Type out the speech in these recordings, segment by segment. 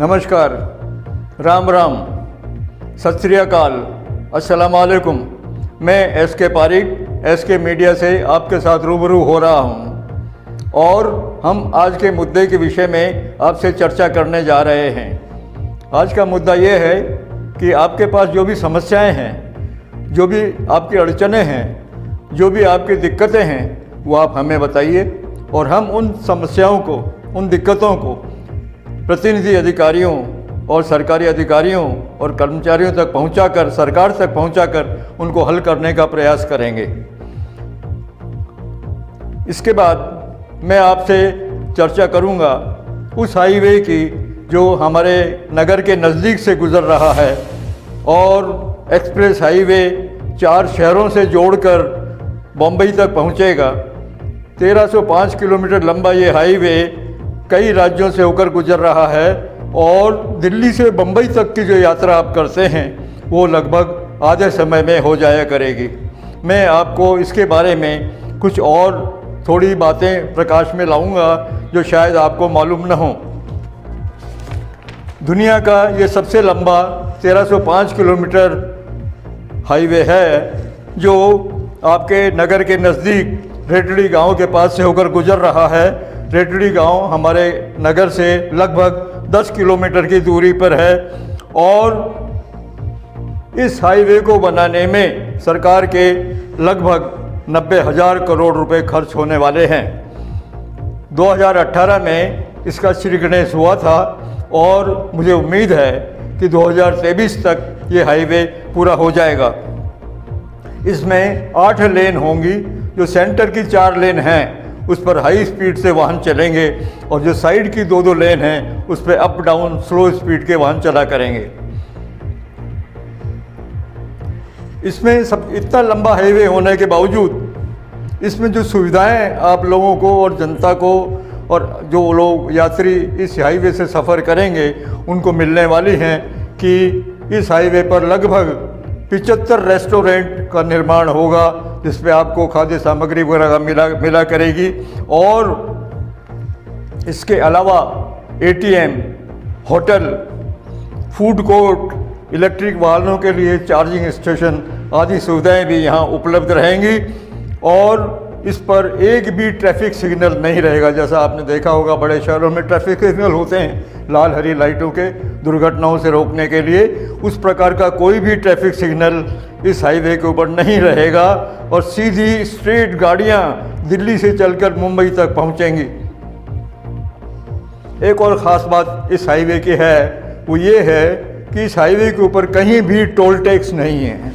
नमस्कार, राम राम, सत श्री अकाल, अस्सलाम वालेकुम। मैं एसके पारिक एसके मीडिया से आपके साथ रूबरू हो रहा हूं और हम आज के मुद्दे के विषय में आपसे चर्चा करने जा रहे हैं। आज का मुद्दा ये है कि आपके पास जो भी समस्याएं हैं, जो भी आपकी अड़चनें हैं, जो भी आपकी दिक्कतें हैं, वो आप हमें बताइए और हम उन समस्याओं को, उन दिक्कतों को प्रतिनिधि अधिकारियों और सरकारी अधिकारियों और कर्मचारियों तक पहुंचाकर, सरकार तक पहुंचाकर उनको हल करने का प्रयास करेंगे। इसके बाद मैं आपसे चर्चा करूंगा उस हाईवे की जो हमारे नगर के नज़दीक से गुजर रहा है और एक्सप्रेस हाईवे 4 शहरों से जोड़कर बम्बई तक पहुंचेगा। 1305 किलोमीटर लंबा ये हाईवे कई राज्यों से होकर गुजर रहा है और दिल्ली से बम्बई तक की जो यात्रा आप करते हैं वो लगभग आधे समय में हो जाया करेगी। मैं आपको इसके बारे में कुछ और थोड़ी बातें प्रकाश में लाऊंगा जो शायद आपको मालूम न हो। दुनिया का ये सबसे लंबा 1305 किलोमीटर हाईवे है जो आपके नगर के नज़दीक रेटड़ी गांव के पास से होकर गुजर रहा है। रेटड़ी गांव हमारे नगर से लगभग 10 किलोमीटर की दूरी पर है और इस हाईवे को बनाने में सरकार के लगभग 90,000 करोड़ रुपए खर्च होने वाले हैं। 2018 में इसका श्री गणेश हुआ था और मुझे उम्मीद है कि 2023 तक ये हाईवे पूरा हो जाएगा। इसमें 8 लेन होंगी। जो सेंटर की 4 लेन हैं उस पर हाई स्पीड से वाहन चलेंगे और जो साइड की 2-2 लेन हैं उस पर अप डाउन स्लो स्पीड के वाहन चला करेंगे। इसमें सब इतना लंबा हाईवे होने के बावजूद इसमें जो सुविधाएं आप लोगों को और जनता को और जो लोग यात्री इस हाईवे से सफ़र करेंगे उनको मिलने वाली हैं कि इस हाईवे पर लगभग 75 रेस्टोरेंट का निर्माण होगा जिसपे आपको खाद्य सामग्री वगैरह मिला करेगी और इसके अलावा ATM, hotel, food court, electric वाहनों के लिए चार्जिंग स्टेशन आदि सुविधाएं भी यहाँ उपलब्ध रहेंगी और इस पर एक भी ट्रैफिक सिग्नल नहीं रहेगा। जैसा आपने देखा होगा बड़े शहरों में ट्रैफिक सिग्नल होते हैं लाल हरी लाइटों के दुर्घटनाओं से रोकने के लिए, उस प्रकार का कोई भी ट्रैफिक सिग्नल इस हाईवे के ऊपर नहीं रहेगा और सीधी स्ट्रेट गाड़ियां दिल्ली से चलकर मुंबई तक पहुंचेंगी। एक और ख़ास बात इस हाईवे की है वो ये है कि इस हाईवे के ऊपर कहीं भी टोल टैक्स नहीं है।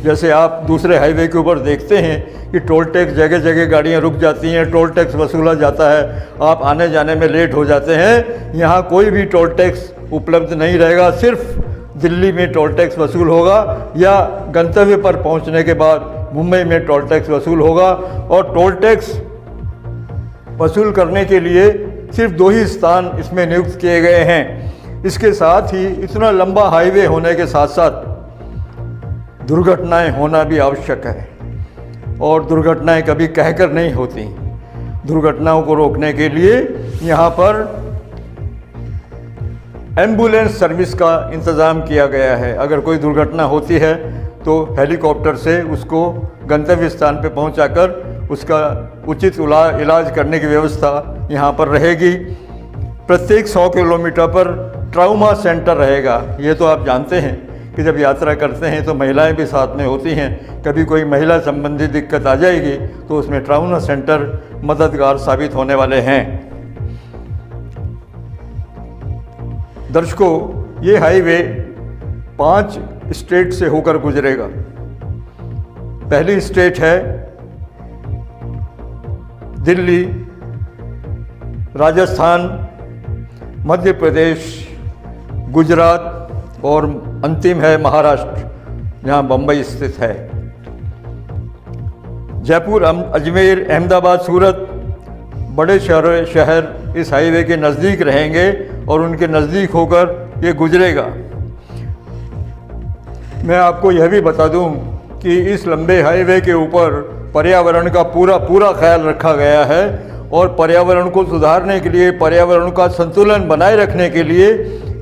जैसे आप दूसरे हाईवे के ऊपर देखते हैं कि टोल टैक्स जगह जगह गाड़ियां रुक जाती हैं, टोल टैक्स वसूला जाता है, आप आने जाने में लेट हो जाते हैं। यहाँ कोई भी टोल टैक्स उपलब्ध नहीं रहेगा। सिर्फ दिल्ली में टोल टैक्स वसूल होगा या गंतव्य पर पहुँचने के बाद मुंबई में टोल टैक्स वसूल होगा और टोल टैक्स वसूल करने के लिए सिर्फ 2 ही स्थान इसमें नियुक्त किए गए हैं। इसके साथ ही इतना लंबा हाईवे होने के साथ साथ दुर्घटनाएं होना भी आवश्यक है और दुर्घटनाएं कभी कहकर नहीं होती। दुर्घटनाओं को रोकने के लिए यहाँ पर एम्बुलेंस सर्विस का इंतज़ाम किया गया है। अगर कोई दुर्घटना होती है तो हेलीकॉप्टर से उसको गंतव्य स्थान पर पहुँचाकर उसका उचित इलाज करने की व्यवस्था यहाँ पर रहेगी। प्रत्येक 100 किलोमीटर पर ट्रामा सेंटर रहेगा। ये तो आप जानते हैं कि जब यात्रा करते हैं तो महिलाएं भी साथ में होती हैं। कभी कोई महिला संबंधी दिक्कत आ जाएगी तो उसमें ट्रामा सेंटर मददगार साबित होने वाले हैं। दर्शकों, ये हाईवे 5 स्टेट से होकर गुजरेगा। पहली स्टेट है दिल्ली, राजस्थान, मध्य प्रदेश, गुजरात और अंतिम है महाराष्ट्र जहाँ बम्बई स्थित है। जयपुर, अजमेर, अहमदाबाद, सूरत बड़े शहर इस हाईवे के नज़दीक रहेंगे और उनके नज़दीक होकर ये गुजरेगा। मैं आपको यह भी बता दूं कि इस लंबे हाईवे के ऊपर पर्यावरण का पूरा ख्याल रखा गया है और पर्यावरण को सुधारने के लिए, पर्यावरण का संतुलन बनाए रखने के लिए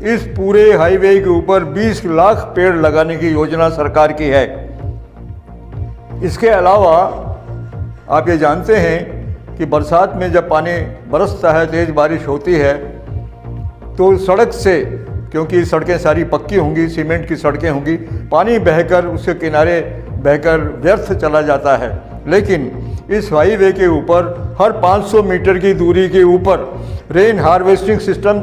इस पूरे हाईवे के ऊपर 20 लाख पेड़ लगाने की योजना सरकार की है। इसके अलावा आप ये जानते हैं कि बरसात में जब पानी बरसता है, तेज़ बारिश होती है, तो सड़क से, क्योंकि सड़कें सारी पक्की होंगी, सीमेंट की सड़कें होंगी, पानी बहकर उसके किनारे बहकर व्यर्थ चला जाता है। लेकिन इस हाईवे के ऊपर हर 500 मीटर की दूरी के ऊपर रेन हार्वेस्टिंग सिस्टम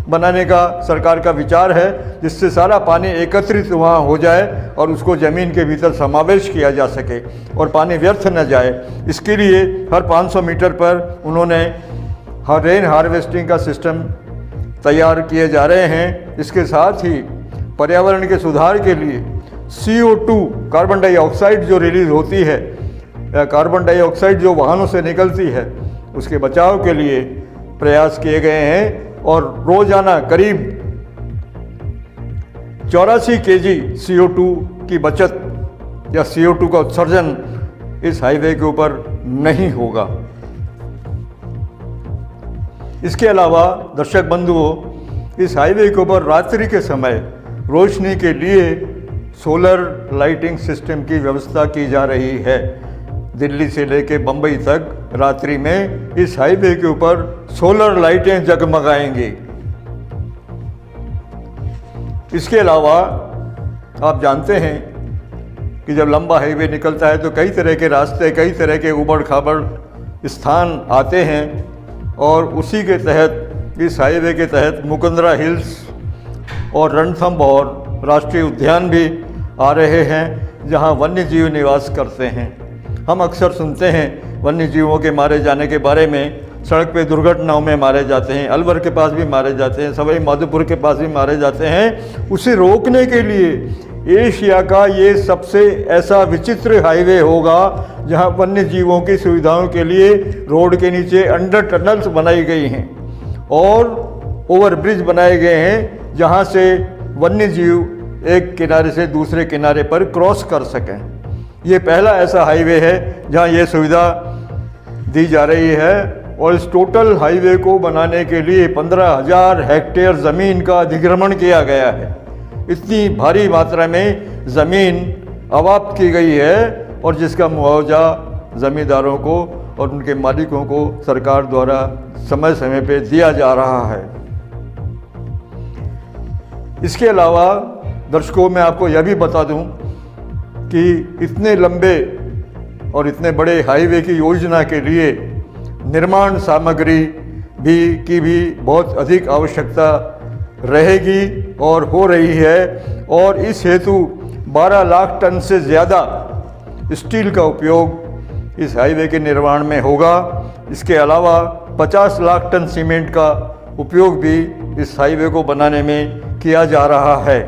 बनाने का सरकार का विचार है, जिससे सारा पानी एकत्रित वहाँ हो जाए और उसको ज़मीन के भीतर समावेश किया जा सके और पानी व्यर्थ न जाए। इसके लिए हर 500 मीटर पर उन्होंने रेन हार्वेस्टिंग का सिस्टम तैयार किए जा रहे हैं। इसके साथ ही पर्यावरण के सुधार के लिए CO2 कार्बन डाइऑक्साइड जो रिलीज़ होती है, कार्बन डाइऑक्साइड जो वाहनों से निकलती है, उसके बचाव के लिए प्रयास किए गए हैं और रोजाना करीब 84 kg CO2 की बचत या CO2 का उत्सर्जन इस हाईवे के ऊपर नहीं होगा। इसके अलावा दर्शक बंधुओं, इस हाईवे के ऊपर रात्रि के समय रोशनी के लिए सोलर लाइटिंग सिस्टम की व्यवस्था की जा रही है। दिल्ली से लेकर बम्बई तक रात्रि में इस हाईवे के ऊपर सोलर लाइटें जगमगाएंगी। इसके अलावा आप जानते हैं कि जब लंबा हाईवे निकलता है तो कई तरह के रास्ते, कई तरह के उबड़ खाबड़ स्थान आते हैं और उसी के तहत, इस हाईवे के तहत मुकुंदरा हिल्स और रणथंभौर राष्ट्रीय उद्यान भी आ रहे हैं, जहां वन्य जीव निवास करते हैं। हम अक्सर सुनते हैं वन्य जीवों के मारे जाने के बारे में, सड़क पे दुर्घटनाओं में मारे जाते हैं, अलवर के पास भी मारे जाते हैं, सवाई माधोपुर के पास भी मारे जाते हैं। उसे रोकने के लिए एशिया का ये सबसे ऐसा विचित्र हाईवे होगा जहां वन्य जीवों की सुविधाओं के लिए रोड के नीचे अंडर टनल्स बनाई गई हैं और ओवरब्रिज बनाए गए हैं, जहां से वन्य जीव एक किनारे से दूसरे किनारे पर क्रॉस कर सकें। ये पहला ऐसा हाईवे है जहां ये सुविधा दी जा रही है और इस टोटल हाईवे को बनाने के लिए 15,000 हेक्टेयर ज़मीन का अधिग्रहण किया गया है। इतनी भारी मात्रा में ज़मीन अवाप्त की गई है और जिसका मुआवजा ज़मींदारों को और उनके मालिकों को सरकार द्वारा समय समय पे दिया जा रहा है। इसके अलावा दर्शकों, मैं आपको यह भी बता दूं कि इतने लंबे और इतने बड़े हाईवे की योजना के लिए निर्माण सामग्री की भी बहुत अधिक आवश्यकता रहेगी और हो रही है और इस हेतु 12 लाख टन से ज़्यादा स्टील का उपयोग इस हाईवे के निर्माण में होगा। इसके अलावा 50 लाख टन सीमेंट का उपयोग भी इस हाईवे को बनाने में किया जा रहा है।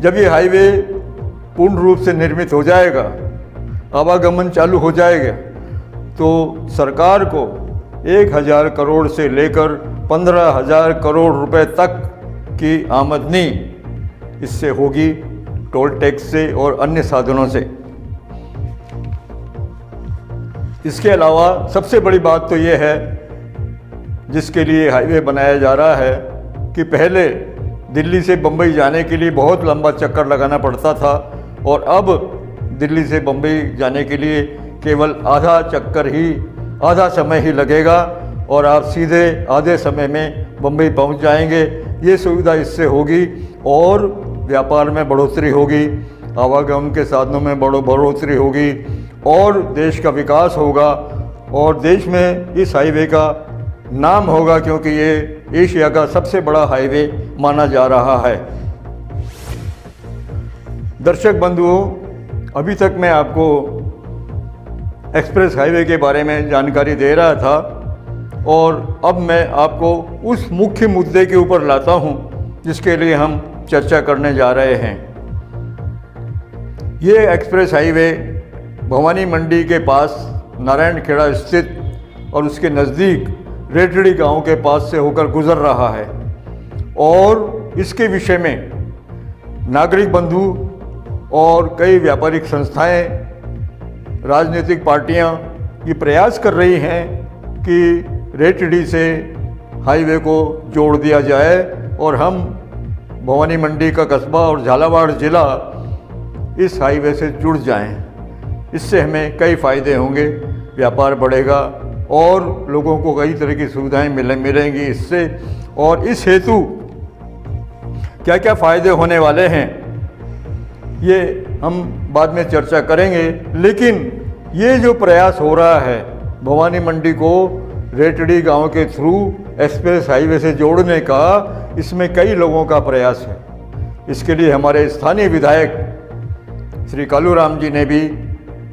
जब ये हाईवे पूर्ण रूप से निर्मित हो जाएगा, आवागमन चालू हो जाएगा, तो सरकार को 1,000 करोड़ से लेकर 15,000 करोड़ रुपए तक की आमदनी इससे होगी, टोल टैक्स से और अन्य साधनों से। इसके अलावा सबसे बड़ी बात तो ये है, जिसके लिए हाईवे बनाया जा रहा है, कि पहले दिल्ली से बम्बई जाने के लिए बहुत लंबा चक्कर लगाना पड़ता था और अब दिल्ली से बम्बई जाने के लिए केवल आधा समय ही लगेगा और आप सीधे आधे समय में बम्बई पहुंच जाएंगे। ये सुविधा इससे होगी और व्यापार में बढ़ोतरी होगी, आवागमन के साधनों में बढ़ोतरी होगी और देश का विकास होगा और देश में इस हाईवे का नाम होगा, क्योंकि ये एशिया का सबसे बड़ा हाईवे माना जा रहा है। दर्शक बंधुओं, अभी तक मैं आपको एक्सप्रेस हाईवे के बारे में जानकारी दे रहा था और अब मैं आपको उस मुख्य मुद्दे के ऊपर लाता हूं जिसके लिए हम चर्चा करने जा रहे हैं। ये एक्सप्रेस हाईवे भवानी मंडी के पास नारायणखेड़ा स्थित और उसके नज़दीक रेटड़ी गांव के पास से होकर गुजर रहा है और इसके विषय में नागरिक बंधु और कई व्यापारिक संस्थाएं, राजनीतिक पार्टियां ये प्रयास कर रही हैं कि रेटड़ी से हाईवे को जोड़ दिया जाए और हम भवानी मंडी का कस्बा और झालावाड़ ज़िला इस हाईवे से जुड़ जाएं। इससे हमें कई फ़ायदे होंगे, व्यापार बढ़ेगा और लोगों को कई तरह की सुविधाएं मिलेंगी इससे। और इस हेतु क्या क्या फ़ायदे होने वाले हैं ये हम बाद में चर्चा करेंगे, लेकिन ये जो प्रयास हो रहा है भवानी मंडी को रेटड़ी गांव के थ्रू एक्सप्रेस हाईवे से जोड़ने का, इसमें कई लोगों का प्रयास है। इसके लिए हमारे स्थानीय विधायक श्री कालूराम जी ने भी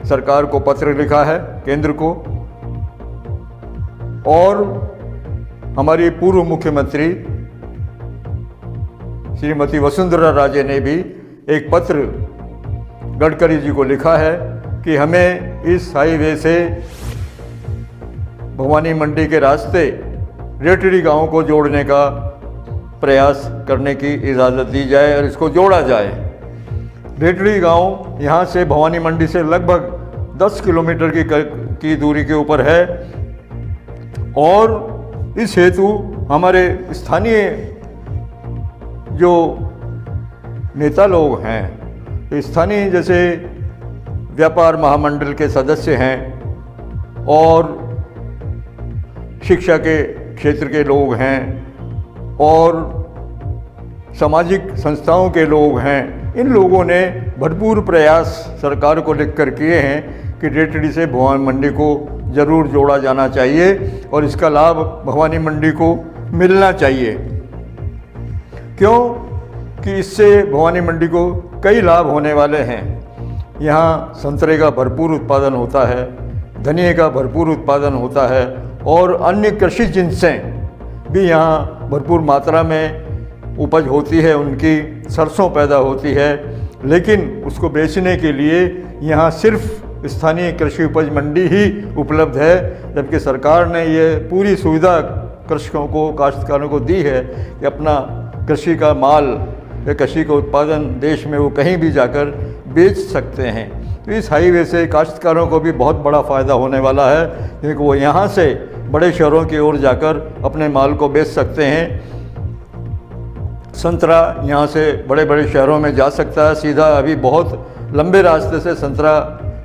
सरकार को पत्र लिखा है, केंद्र को, और हमारी पूर्व मुख्यमंत्री श्रीमती वसुंधरा राजे ने भी एक पत्र गडकरी जी को लिखा है कि हमें इस हाईवे से भवानी मंडी के रास्ते रेटड़ी गांव को जोड़ने का प्रयास करने की इजाज़त दी जाए और इसको जोड़ा जाए। रेटड़ी गांव यहाँ से भवानी मंडी से लगभग 10 किलोमीटर की दूरी के ऊपर है और इस हेतु हमारे स्थानीय जो नेता लोग हैं, स्थानीय जैसे व्यापार महामंडल के सदस्य हैं और शिक्षा के क्षेत्र के लोग हैं और सामाजिक संस्थाओं के लोग हैं, इन लोगों ने भरपूर प्रयास सरकार को लिखकर किए हैं कि रेटड़ी से भवानी मंडी को ज़रूर जोड़ा जाना चाहिए और इसका लाभ भवानी मंडी को मिलना चाहिए। क्यों कि इससे भवानी मंडी को कई लाभ होने वाले हैं। यहाँ संतरे का भरपूर उत्पादन होता है, धनिये का भरपूर उत्पादन होता है और अन्य कृषि जिनसें भी यहाँ भरपूर मात्रा में उपज होती है, उनकी सरसों पैदा होती है, लेकिन उसको बेचने के लिए यहाँ सिर्फ स्थानीय कृषि उपज मंडी ही उपलब्ध है, जबकि सरकार ने ये पूरी सुविधा कृषकों को, काश्तकारों को दी है कि अपना कृषि का माल या कृषि का उत्पादन देश में वो कहीं भी जाकर बेच सकते हैं। तो इस हाईवे से काश्तकारों को भी बहुत बड़ा फ़ायदा होने वाला है, क्योंकि वो यहाँ से बड़े शहरों की ओर जाकर अपने माल को बेच सकते हैं। संतरा यहाँ से बड़े बड़े शहरों में जा सकता है सीधा। अभी बहुत लंबे रास्ते से संतरा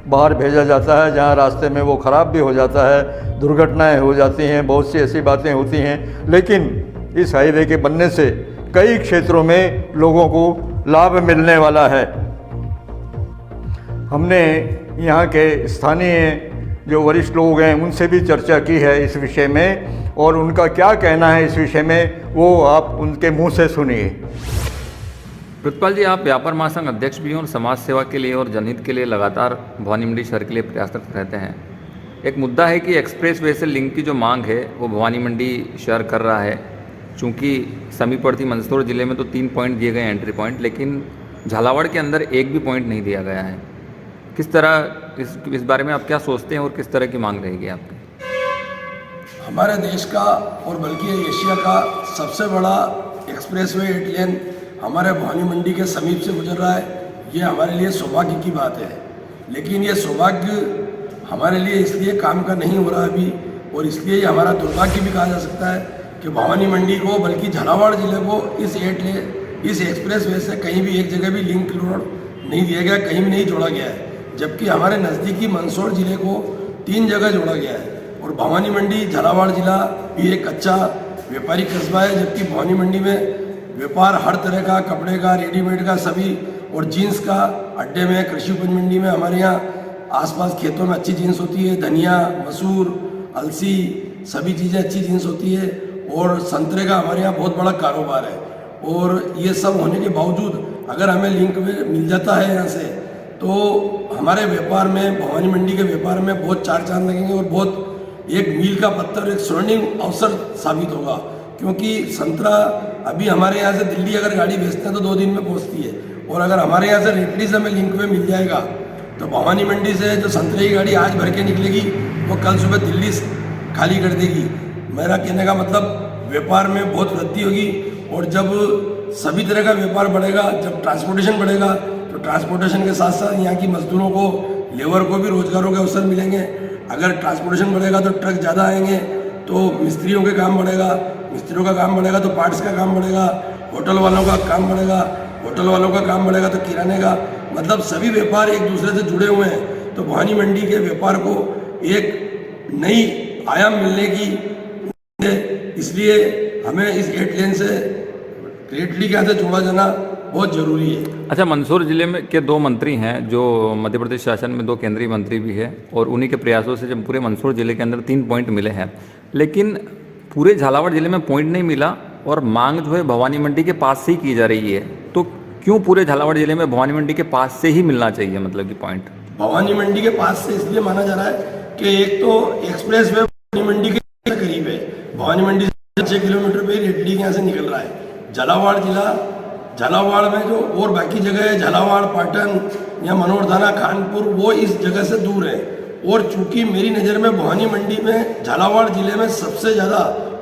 बाहर भेजा जाता है, जहाँ रास्ते में वो ख़राब भी हो जाता है, दुर्घटनाएं हो जाती हैं, बहुत सी ऐसी बातें होती हैं। लेकिन इस हाईवे के बनने से कई क्षेत्रों में लोगों को लाभ मिलने वाला है। हमने यहाँ के स्थानीय जो वरिष्ठ लोग हैं उनसे भी चर्चा की है इस विषय में, और उनका क्या कहना है इस विषय में वो आप उनके मुंह से सुनिए। प्रतिपाल जी, आप व्यापार महासंघ अध्यक्ष भी हैं और समाज सेवा के लिए और जनहित के लिए लगातार भवानी मंडी शहर के लिए प्रयासरत रहते हैं। एक मुद्दा है कि एक्सप्रेस वे से लिंक की जो मांग है वो भवानी मंडी शहर कर रहा है। चूँकि समीपवर्ती मंदसौर ज़िले में तो 3 पॉइंट दिए गए एंट्री पॉइंट, लेकिन झालावाड़ के अंदर एक भी पॉइंट नहीं दिया गया है। किस तरह इस बारे में आप क्या सोचते हैं और किस तरह की मांग रहेगी आपकी? हमारे देश का और बल्कि एशिया का सबसे बड़ा एक्सप्रेसवे 8 लेन हमारे भवानी मंडी के समीप से गुजर रहा है। ये हमारे लिए सौभाग्य की बात है, लेकिन ये सौभाग्य हमारे लिए इसलिए काम का नहीं हो रहा अभी, और इसलिए ये हमारा दुर्भाग्य भी कहा जा सकता है कि भवानी मंडी को बल्कि झालावाड़ ज़िले को इस एक्सप्रेसवे से कहीं भी एक जगह भी लिंक रोड नहीं दिया गया, कहीं भी नहीं जोड़ा गया है। जबकि हमारे नज़दीकी मंदसौर ज़िले को 3 जगह जोड़ा गया है, और भवानी मंडी झालावाड़ ज़िला भी एक अच्छा व्यापारिक कस्बा है। जबकि भवानी मंडी में व्यापार हर तरह का, कपड़े का, रेडीमेड का सभी, और जीन्स का अड्डे में, कृषि उपज मंडी में हमारे यहाँ आसपास खेतों में अच्छी जीन्स होती है, धनिया, मसूर, अलसी, सभी चीज़ें अच्छी जीन्स होती है, और संतरे का हमारे यहाँ बहुत बड़ा कारोबार है। और ये सब होने के बावजूद अगर हमें लिंक मिल जाता है यहाँ से, तो हमारे व्यापार में, भवानी मंडी के व्यापार में बहुत चार चांद लगेंगे और बहुत एक मील का पत्थर, एक स्वर्णिम अवसर साबित होगा। क्योंकि संतरा अभी हमारे यहाँ से दिल्ली अगर गाड़ी भेजते हैं तो 2 दिन में पहुँचती है, और अगर हमारे यहाँ से रेटड़ी से हमें लिंक में मिल जाएगा तो भवानी मंडी से जो संतरे की गाड़ी आज भर के निकलेगी वो कल सुबह दिल्ली खाली कर देगी। मेरा कहने का मतलब व्यापार में बहुत वृद्धि होगी, और जब सभी तरह का व्यापार बढ़ेगा, जब ट्रांसपोर्टेशन बढ़ेगा, तो ट्रांसपोर्टेशन के साथ साथ यहाँ की मजदूरों को, लेबर को भी रोजगारों के अवसर मिलेंगे। अगर ट्रांसपोर्टेशन बढ़ेगा तो ट्रक ज़्यादा आएंगे तो मिस्त्रियों के काम बढ़ेगा, मिस्त्रियों का काम बढ़ेगा तो पार्ट्स का काम बढ़ेगा, होटल वालों का काम बढ़ेगा, होटल वालों का काम बढ़ेगा तो किराने का, मतलब सभी व्यापार एक दूसरे से जुड़े हुए हैं। तो भवानी मंडी के व्यापार को एक नई आयाम मिलने की, इसलिए हमें इस 8 लेन से डायरेक्टली क्या से जोड़ा जाना बहुत ज़रूरी है। अच्छा, मंदसौर जिले में के 2 मंत्री हैं जो मध्य प्रदेश शासन में 2 केंद्रीय मंत्री भी है, और उन्हीं के प्रयासों से जब पूरे मंदसौर जिले के अंदर 3 पॉइंट मिले हैं, लेकिन पूरे झालावाड़ जिले में पॉइंट नहीं मिला और मांग जो है भवानी मंडी के पास से ही की जा रही है। तो क्यों पूरे झालावाड़ जिले में भवानी मंडी के पास से ही मिलना चाहिए, मतलब कि पॉइंट? भवानी मंडी के पास से इसलिए माना जा रहा है कि एक तो एक्सप्रेस वे भवानी मंडी के करीब है, भवानी मंडी से 6 किलोमीटर पे रेडली के यहाँ से निकल रहा है। झालावाड़ जिला, झालावाड़ में जो और बाकी जगह है, झालावाड़, पाटन या मनोरधाना, खानपुर, वो इस जगह से दूर है। और चूंकि मेरी नज़र में भवानी मंडी में, झालावाड़ जिले में सबसे ज़्यादा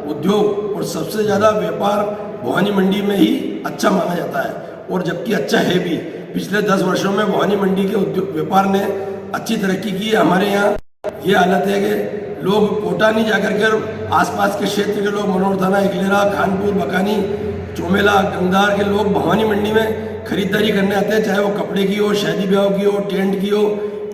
उद्योग और सबसे ज़्यादा व्यापार भवानी मंडी में ही अच्छा माना जाता है, और जबकि अच्छा है भी। पिछले 10 वर्षों में भवानी मंडी के उद्योग व्यापार ने अच्छी तरक्की की है। हमारे यहाँ ये हालत है कि लोग कोटा नहीं जाकर के आसपास के क्षेत्र के लोग, मनोरधाना, इकलेरा, खानपुर, बकानी, चोमेला, गंगदार के लोग भवानी मंडी में खरीदारी करने आते हैं, चाहे वो कपड़े की हो, शादी ब्याह की हो, टेंट की हो,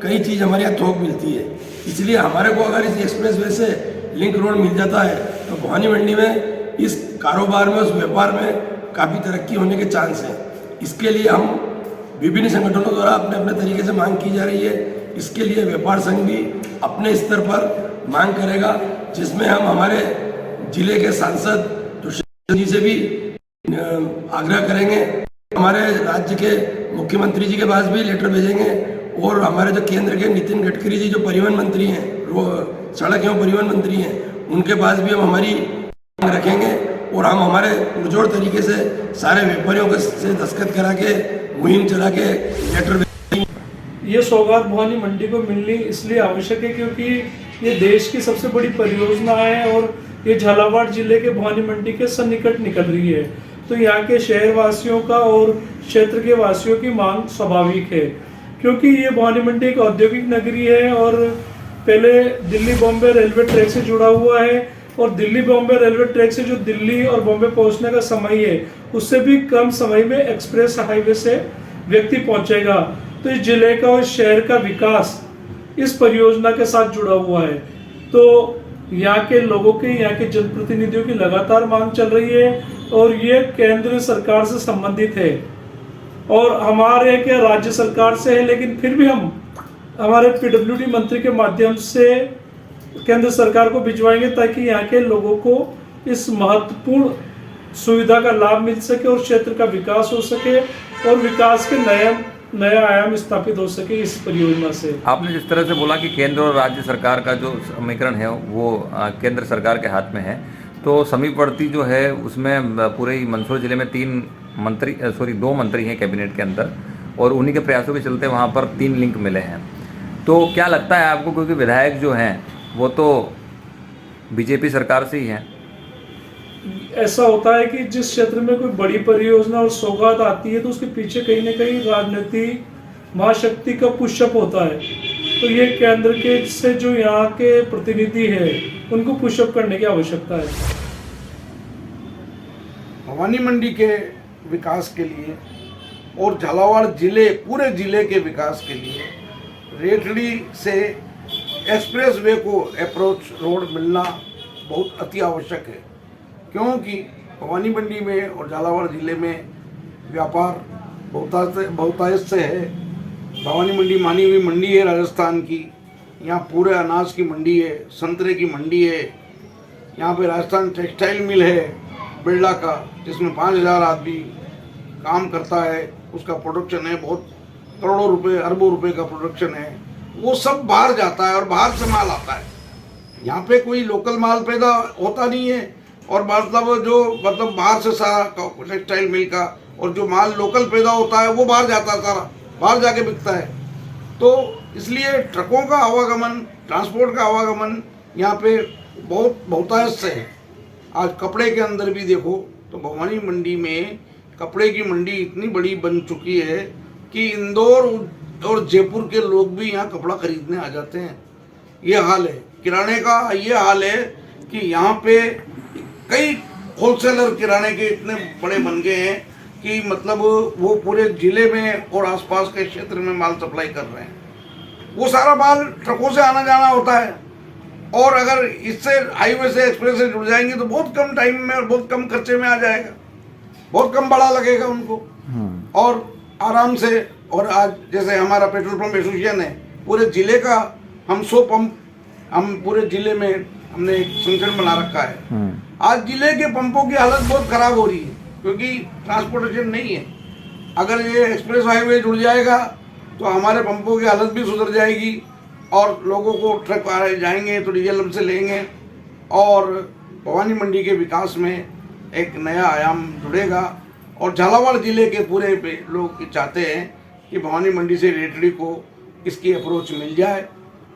कई चीज़ हमारे यहाँ थोक मिलती है। इसलिए हमारे को अगर इस एक्सप्रेस वे से लिंक रोड मिल जाता है तो भवानी मंडी में इस कारोबार में, उस व्यापार में काफ़ी तरक्की होने के चांस हैं। इसके लिए हम विभिन्न संगठनों द्वारा अपने अपने तरीके से मांग की जा रही है। इसके लिए व्यापार संघ भी अपने स्तर पर मांग करेगा, जिसमें हम हमारे जिले के सांसद दुष्यंत जी से भी आग्रह करेंगे, हमारे राज्य के मुख्यमंत्री जी के पास भी लेटर भेजेंगे, और हमारे जो केंद्र के नितिन गडकरी जी जो परिवहन मंत्री हैं, सड़क एवं परिवहन मंत्री हैं, उनके पास भी हम हमारी मांग रखेंगे, और हम हमारे पुरजोर तरीके से सारे व्यापारियों के से दस्तखत करा के मुहिम चला के लेटर। ये सौगात भवानी मंडी को मिलनी इसलिए आवश्यक है क्योंकि ये देश की सबसे बड़ी परियोजना है और ये झालावाड़ जिले के भवानी मंडी के सन्निकट निकल रही है। तो यहाँ के शहर वासियों का और क्षेत्र के वासियों की मांग स्वाभाविक है, क्योंकि ये भवानी मंडी एक औद्योगिक नगरी है और पहले दिल्ली बॉम्बे रेलवे ट्रैक से जुड़ा हुआ है, और दिल्ली बॉम्बे रेलवे ट्रैक से जो दिल्ली और बॉम्बे पहुंचने का समय है उससे भी कम समय में एक्सप्रेस हाईवे से व्यक्ति पहुंचेगा। तो इस जिले का और शहर का विकास इस परियोजना के साथ जुड़ा हुआ है। तो यहाँ के लोगों की, यहाँ के जनप्रतिनिधियों की लगातार मांग चल रही है और ये केंद्र सरकार से संबंधित है और हमारे के राज्य सरकार से है, लेकिन फिर भी हम हमारे पीडब्ल्यूडी मंत्री के माध्यम से केंद्र सरकार को भिजवाएंगे ताकि यहाँ के लोगों को इस महत्वपूर्ण सुविधा का लाभ मिल सके और क्षेत्र का विकास हो सके और विकास के नया आयाम स्थापित हो सके इस परियोजना से। आपने जिस तरह से बोला कि केंद्र और राज्य सरकार का जो समीकरण है वो केंद्र सरकार के हाथ में है, तो समीपवर्ती जो है उसमें पूरे मंदसौर जिले में 2 मंत्री हैं कैबिनेट के अंदर, और उन्हीं के प्रयासों के चलते वहाँ पर 3 लिंक मिले हैं। तो क्या लगता है आपको, क्योंकि विधायक जो हैं वो तो बीजेपी सरकार से ही हैं? ऐसा होता है कि जिस क्षेत्र में कोई बड़ी परियोजना और सौगात आती है तो उसके पीछे कहीं ना कहीं राजनीति महाशक्ति का पुशअप होता है। तो ये केंद्र के से जो यहाँ के प्रतिनिधि है उनको पुशअप करने की आवश्यकता है। भवानी मंडी के विकास के लिए और झालावाड़ जिले, पूरे जिले के विकास के लिए रेठड़ी से एक्सप्रेस वे को अप्रोच रोड मिलना बहुत अति आवश्यक है, क्योंकि भवानी मंडी में और झालावाड़ ज़िले में व्यापार बहुतायत से है। भवानी मंडी मानी हुई मंडी है राजस्थान की, यहाँ पूरे अनाज की मंडी है, संतरे की मंडी है, यहाँ पे राजस्थान टेक्सटाइल मिल है बिरला का, जिसमें 5000 आदमी काम करता है, उसका प्रोडक्शन है, बहुत करोड़ों रुपए, अरबों रुपए का प्रोडक्शन है। वो सब बाहर जाता है और बाहर से माल आता है। यहाँ पे कोई लोकल माल पैदा होता नहीं है, और मतलब बाहर से सारा टेक्सटाइल मिल का और जो माल लोकल पैदा होता है वो बाहर जाता है, सारा बाहर जाके बिकता है। तो इसलिए ट्रकों का आवागमन, ट्रांसपोर्ट का आवागमन यहाँ पे बहुतायत से है। आज कपड़े के अंदर भी देखो तो भवानी मंडी में कपड़े की मंडी इतनी बड़ी बन चुकी है कि इंदौर और जयपुर के लोग भी यहाँ कपड़ा खरीदने आ जाते हैं। ये हाल है। किराने का ये हाल है कि यहाँ पे कई होलसेलर किराने के इतने बड़े बन गए हैं कि मतलब वो पूरे जिले में और आसपास के क्षेत्र में माल सप्लाई कर रहे हैं। वो सारा माल ट्रकों से आना जाना होता है, और अगर इससे हाईवे से एक्सप्रेस से जुड़ जाएंगे तो बहुत कम टाइम में और बहुत कम खर्चे में आ जाएगा, बहुत कम भाड़ा लगेगा उनको, और आराम से। और आज जैसे हमारा पेट्रोल पंप एसोसिएशन है, पूरे जिले का हम 100 पंप हम पूरे जिले में हमने एक संगठन बना रखा है। आज जिले के पंपों की हालत बहुत खराब हो रही है क्योंकि ट्रांसपोर्टेशन नहीं है। अगर ये एक्सप्रेस हाईवे जुड़ जाएगा तो हमारे पंपों की हालत भी सुधर जाएगी, और लोगों को ट्रक जाएंगे तो डीजल हमसे लेंगे, और भवानी मंडी के विकास में एक नया आयाम जुड़ेगा। और झालावाड़ जिले के पूरे लोग चाहते हैं कि भवानी मंडी से रेटड़ी को इसकी अप्रोच मिल जाए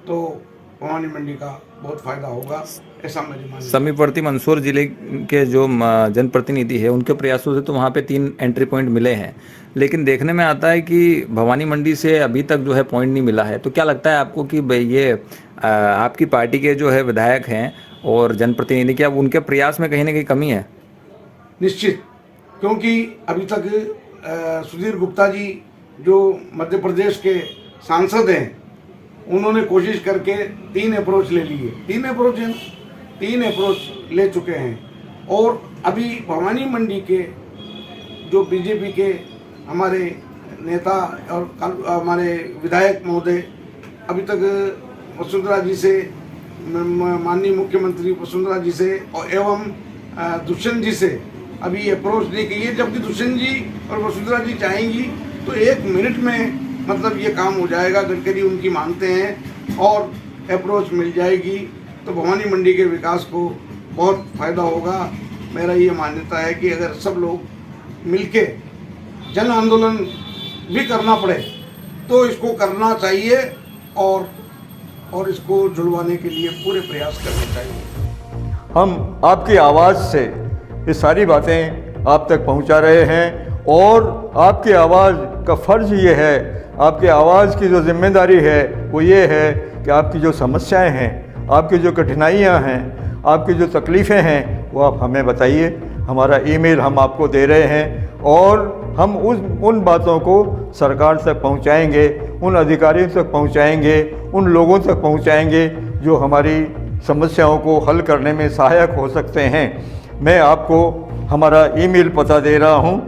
तो भवानी मंडी का बहुत फायदा होगा, ऐसा मेरी मानना है। समीपवर्ती मंदसौर जिले के जो जनप्रतिनिधि है उनके प्रयासों से तो वहाँ पे 3 एंट्री पॉइंट मिले हैं, लेकिन देखने में आता है कि भवानी मंडी से अभी तक जो है पॉइंट नहीं मिला है। तो क्या लगता है आपको कि ये आपकी पार्टी के जो है विधायक हैं और जनप्रतिनिधि, क्या उनके प्रयास में कहीं ना कहीं कमी है? निश्चित, क्योंकि अभी तक सुधीर गुप्ता जी जो मध्य प्रदेश के सांसद हैं, उन्होंने कोशिश करके 3 अप्रोच ले लिए। 3 अप्रोच हैं, 3 अप्रोच ले चुके हैं। और अभी भवानी मंडी के जो बीजेपी के हमारे नेता और हमारे विधायक महोदय अभी तक वसुंधरा जी से, माननीय मुख्यमंत्री वसुंधरा जी से और एवं दुष्यंत जी से अभी अप्रोच नहीं की है। जबकि दुष्यंत जी और वसुंधरा जी चाहेंगी तो 1 मिनट में मतलब ये काम हो जाएगा। गडकरी उनकी मानते हैं और अप्रोच मिल जाएगी तो भवानी मंडी के विकास को बहुत फ़ायदा होगा। मेरा ये मान्यता है कि अगर सब लोग मिलके जन आंदोलन भी करना पड़े तो इसको करना चाहिए, और इसको जुड़वाने के लिए पूरे प्रयास करने चाहिए। हम आपकी आवाज़ से ये सारी बातें आप तक पहुंचा रहे हैं, और आपकी आवाज़ का फ़र्ज़ ये है, आपकी आवाज़ की जो जिम्मेदारी है वो ये है कि आपकी जो समस्याएं हैं, आपकी जो कठिनाइयां हैं, आपकी जो तकलीफ़ें हैं वो आप हमें बताइए। हमारा ईमेल हम आपको दे रहे हैं, और हम उन बातों को सरकार तक पहुंचाएंगे, उन अधिकारियों तक पहुंचाएंगे, उन लोगों तक पहुंचाएंगे जो हमारी समस्याओं को हल करने में सहायक हो सकते हैं। मैं आपको हमारा ईमेल पता दे रहा हूं,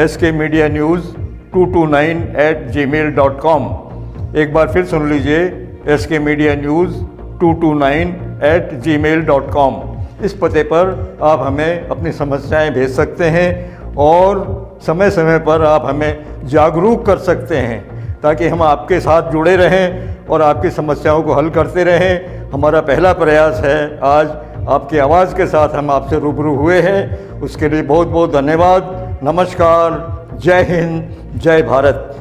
skmedianews229@gmail.com। एक बार फिर सुन लीजिए, skmedianews229@gmail.com। इस पते पर आप हमें अपनी समस्याएं भेज सकते हैं, और समय समय पर आप हमें जागरूक कर सकते हैं ताकि हम आपके साथ जुड़े रहें और आपकी समस्याओं को हल करते रहें। हमारा पहला प्रयास है, आज आपकी आवाज़ के साथ हम आपसे रूबरू हुए हैं, उसके लिए बहुत बहुत धन्यवाद। नमस्कार, जय हिंद, जय भारत।